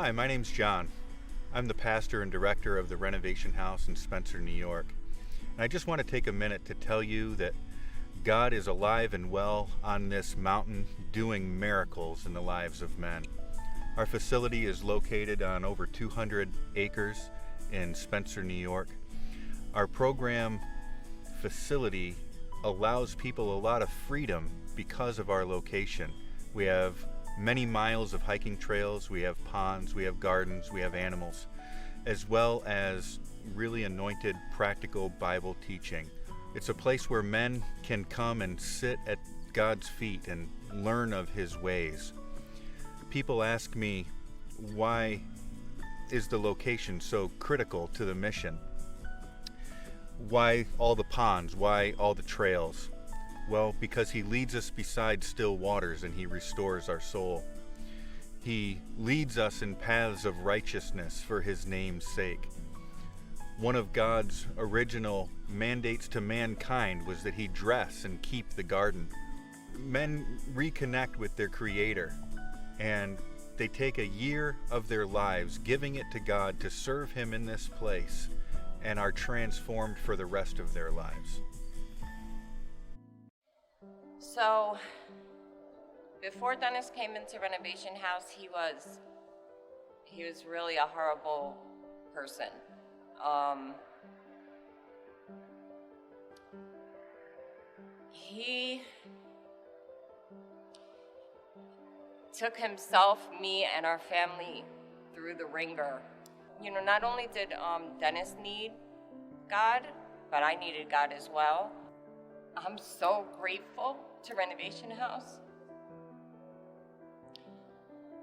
Hi, my name's John. I'm the pastor and director of the Renovation House in Spencer, New York. And I just want to take a minute to tell you that God is alive and well on this mountain doing miracles in the lives of men. Our facility is located on over 200 acres in Spencer, New York. Our program facility allows people a lot of freedom because of our location. We have many miles of hiking trails, we have ponds, we have gardens, we have animals, as well as really anointed, practical Bible teaching. It's a place where men can come and sit at God's feet and learn of His ways. People ask me, why is the location so critical to the mission? Why all the ponds? Why all the trails? Well, because He leads us beside still waters and He restores our soul. He leads us in paths of righteousness for His name's sake. One of God's original mandates to mankind was that He dress and keep the garden. Men reconnect with their Creator, and they take a year of their lives giving it to God to serve Him in this place, and are transformed for the rest of their lives. So, before Dennis came into Renovation House, he was really a horrible person. He took himself, me, and our family through the ringer. You know, not only did Dennis need God, but I needed God as well. I'm so grateful to Renovation House,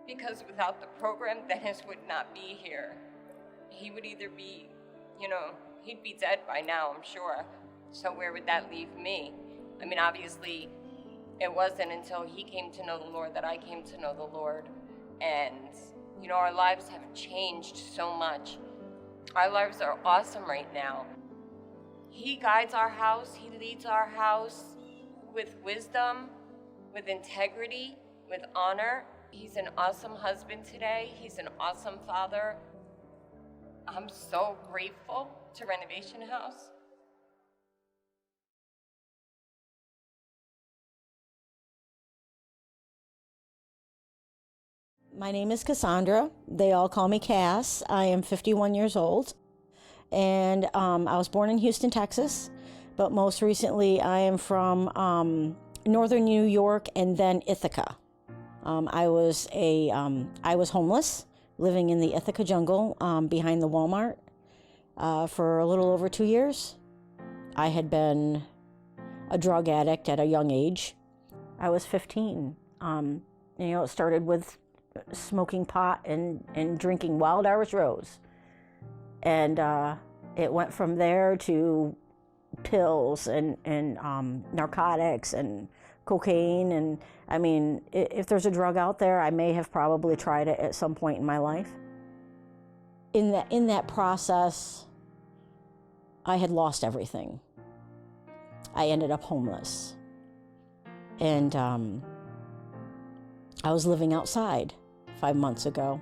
because without the program, Dennis would not be here. He would either be, he'd be dead by now, I'm sure. So where would that leave me? I mean, obviously, it wasn't until he came to know the Lord that I came to know the Lord. And, our lives have changed so much. Our lives are awesome right now. He guides our house, He leads our house with wisdom, with integrity, with honor. He's an awesome husband today. He's an awesome father. I'm so grateful to Renovation House. My name is Cassandra. They all call me Cass. I am 51 years old. And I was born in Houston, Texas, but most recently I am from northern New York and then Ithaca. I was homeless, living in the Ithaca jungle behind the Walmart for a little over 2 years. I had been a drug addict at a young age. I was 15. It started with smoking pot and drinking Wild Irish Rose. And it went from there to pills and narcotics and cocaine. And I mean, if there's a drug out there, I may have probably tried it at some point in my life. In that process, I had lost everything. I ended up homeless. And I was living outside 5 months ago.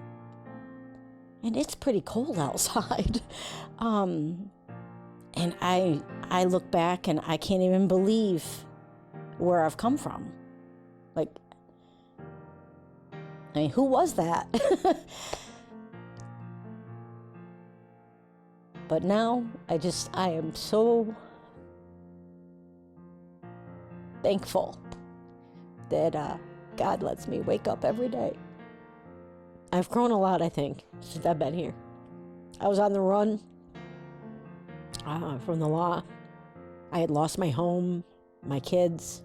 And it's pretty cold outside. And I look back and I can't even believe where I've come from. Like, I mean, who was that? But now I am so thankful that God lets me wake up every day. I've grown a lot, I think, since I've been here. I was on the run from the law. I had lost my home, my kids,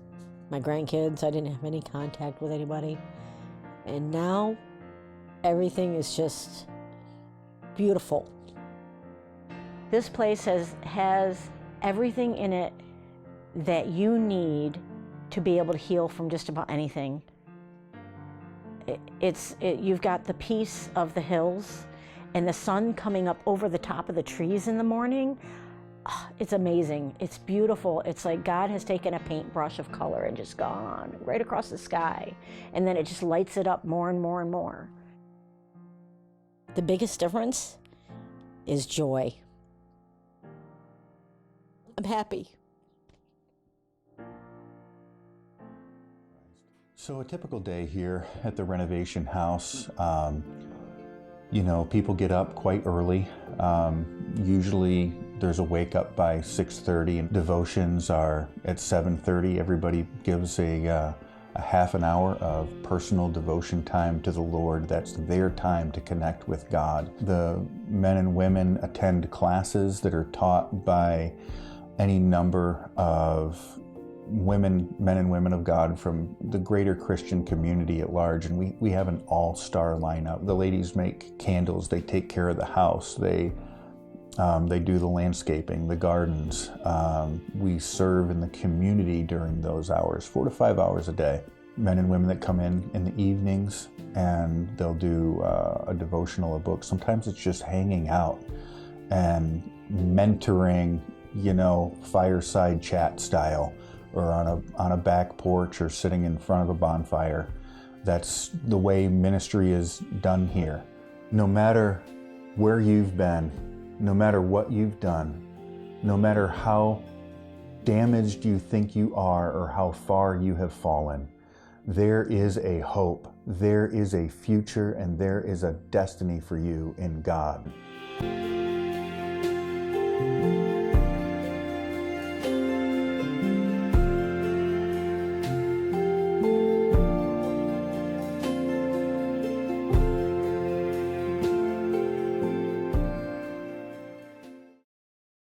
my grandkids. I didn't have any contact with anybody. And now everything is just beautiful. This place has everything in it that you need to be able to heal from just about anything. You've got the peace of the hills and the sun coming up over the top of the trees in the morning. It's amazing. It's beautiful. It's like God has taken a paintbrush of color and just gone right across the sky. And then it just lights it up more and more and more. The biggest difference is joy. I'm happy. So a typical day here at the Renovation House, people get up quite early. Usually there's a wake up by 6:30 and devotions are at 7:30. Everybody gives a half an hour of personal devotion time to the Lord. That's their time to connect with God. The men and women attend classes that are taught by any number of men and women of God from the greater Christian community at large, and we have an all-star lineup. The ladies make candles, they take care of the house, they do the landscaping, the gardens. We serve in the community during those hours, 4 to 5 hours a day. Men and women that come in the evenings, and they'll do a devotional, a book. Sometimes it's just hanging out and mentoring, fireside chat style, or on a back porch, or sitting in front of a bonfire. That's the way ministry is done here. No matter where you've been, no matter what you've done, no matter how damaged you think you are or how far you have fallen, there is a hope, there is a future, and there is a destiny for you in God.